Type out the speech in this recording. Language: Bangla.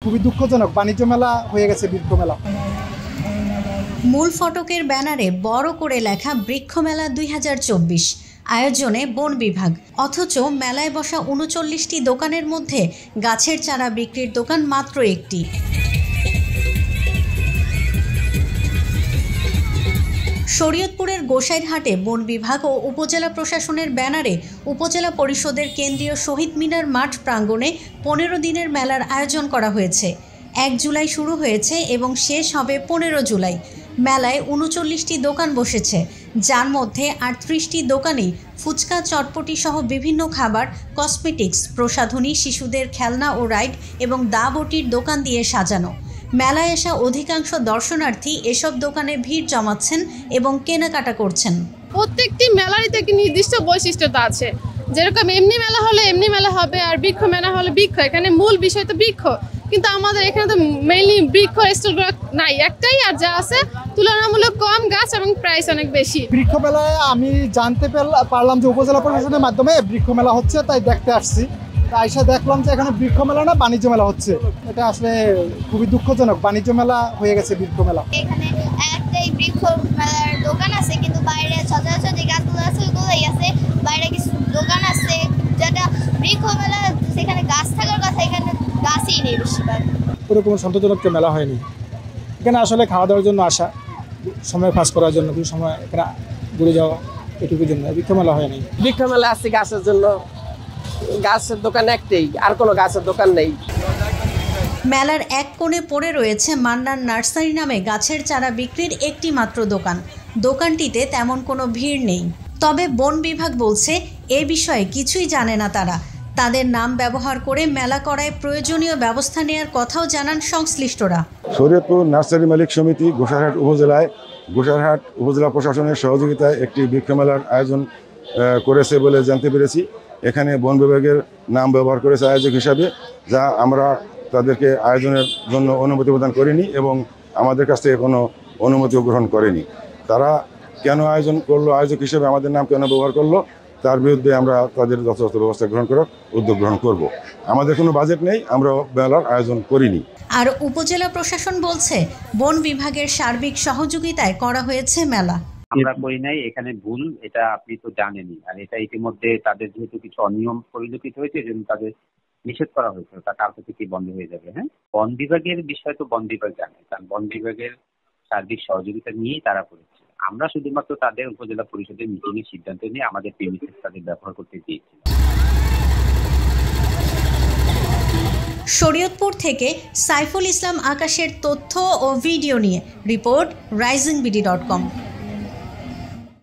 খুবই দুঃখজনক। বাণিজ্য মেলা হয়ে গেছে বৃক্ষ মেলা। মূল ফটকের ব্যানারে বড় করে লেখা বৃক্ষ মেলা 2024 আয়োজনে বন বিভাগ, অথচ মেলায় বসা 39টি দোকানের মধ্যে গাছের চারা বিক্রির দোকান মাত্র একটি। শরীয়তপুরের গোসাইরহাটে বন বিভাগ ও উপজেলা প্রশাসনের ব্যানারে উপজেলা পরিষদের কেন্দ্রীয় শহীদ মিনার মাঠ প্রাঙ্গণে 15 দিনের মেলার আয়োজন করা হয়েছে। 1 জুলাই শুরু হয়েছে এবং শেষ হবে 15 জুলাই। মেলায় 39টি দোকান বসেছে, যার মধ্যে 38টি দোকানেই ফুচকা, চটপটি সহ বিভিন্ন খাবার, কসমেটিক্স, প্রসাধনী, শিশুদের খেলনা ও রাইড এবং দা বটির দোকান দিয়ে সাজানো। মেলায় আসা অধিকাংশ দর্শনার্থী এসব দোকানে ভিড় জমাচ্ছেন এবং কেনাকাটা করছেন। প্রত্যেকটি মেলারই তো একটি নির্দিষ্ট বৈশিষ্ট্যতা আছে, যেরকম এমনি মেলা হলে এমনি মেলা হবে, আর বৃক্ষ মেলা হলে বৃক্ষ। এখানে মূল বিষয় তো বৃক্ষ, কিন্তু আমাদের এখানে তো মেইনলি বৃক্ষ স্টলগুলো নাই, একটাই, আর যা আছে তুলনামূলক কম গাছ এবং প্রাইস অনেক বেশি। বৃক্ষ মেলায় আমি জানতে পারলাম যে উপজেলা প্রশাসনের মাধ্যমে বৃক্ষ মেলা হচ্ছে, তাই দেখতে আসছি। আইসা দেখলাম যে এখানে বৃক্ষ মেলা না, বাণিজ্য মেলা হচ্ছে। এটা আসলে খুবই দুঃখজনক। বাণিজ্য মেলা হয়ে গেছে বৃক্ষ মেলা। এখানে একটাই বৃক্ষ মেলার দোকান আছে, কিন্তু বাইরে সচরাচর যে গাছগুলো আছে ওগুলোই আছে। বাইরে কিছু দোকান আছে যেটা বৃক্ষ মেলা, সেখানে গাছ থাকার কথা, এখানে গাছই নেই বেশিরভাগ। ওরকম সন্তোষজনক মেলা হয়নি। এখানে আসলে খাওয়া দাওয়ার জন্য আসা, সময় পাস করার জন্য, কিছু সময় এখানে ঘুরে যাওয়া, এটুকুর জন্য। বৃক্ষ মেলা হয়নি। বৃক্ষ মেলা আসছে গাছের জন্য, গাছের দোকান একটাই, আর কোনো গাছের দোকান নেই। মেলার এক কোণে পড়ে রয়েছে মান্নান নার্সারি নামে গাছের চারা বিক্রির একটি মাত্র দোকান। দোকানটিতে তেমন কোনো ভিড় নেই, তবে বন বিভাগ বলছে এ বিষয়ে কিছুই জানে না তারা। তাদের নাম ব্যবহার করে মেলা করায় প্রয়োজনীয় ব্যবস্থা নেওয়ার কথাও জানান সংশ্লিষ্টরা। শরীয়তপুর নার্সারি মালিক সমিতি গোসাইরহাট উপজেলায় গোসাইরহাট উপজেলা প্রশাসনের সহযোগিতায় একটি বৃক্ষ মেলার আয়োজন করেছে বলে জানতে পেরেছি। এখানে বন বিভাগের নাম ব্যবহার করেছে আয়োজক হিসাবে, যা আমরা তাদেরকে আয়োজনের জন্য অনুমতি প্রদান করিনি এবং আমাদের কাছ থেকে কোনো অনুমতিও গ্রহণ করেনি। তারা কেন আয়োজন করলো, আয়োজক হিসেবে আমাদের নাম কেন ব্যবহার করলো, তার বিরুদ্ধে আমরা তাদের যথাযথ ব্যবস্থা গ্রহণ করার উদ্যোগ গ্রহণ করব। আমাদের কোনো বাজেট নেই, আমরা মেলার আয়োজন করিনি। আর উপজেলা প্রশাসন বলছে বন বিভাগের সার্বিক সহযোগিতায় করা হয়েছে মেলা। আমরা করি নাই, এখানে ভুল, এটা আপনি তো জানেনই। আর এটা ইতিমধ্যে তাদের যেহেতু কিছু অনিয়ম পরিলক্ষিত হয়েছে, এজন্য তাদের নিষেধ করা হয়েছে, তা কালকে থেকে বন্ধ হয়ে যাবে। হ্যাঁ, বন বিভাগের বিষয় তো বন বিভাগ জানে, কারণ বন বিভাগের সার্বিক সহযোগিতা নিয়েই তারা করেছে। আমরা শুধুমাত্র তাদের উপজেলা পরিষদের মিটিং এর সিদ্ধান্ত নিয়ে আমাদের প্রেমিসেস তাদের ব্যবহার করতে দিয়েছি। শরীয়তপুর থেকে সাইফুল ইসলাম আকাশের তথ্য ও ভিডিও নিয়ে রিপোর্ট risingBD.com।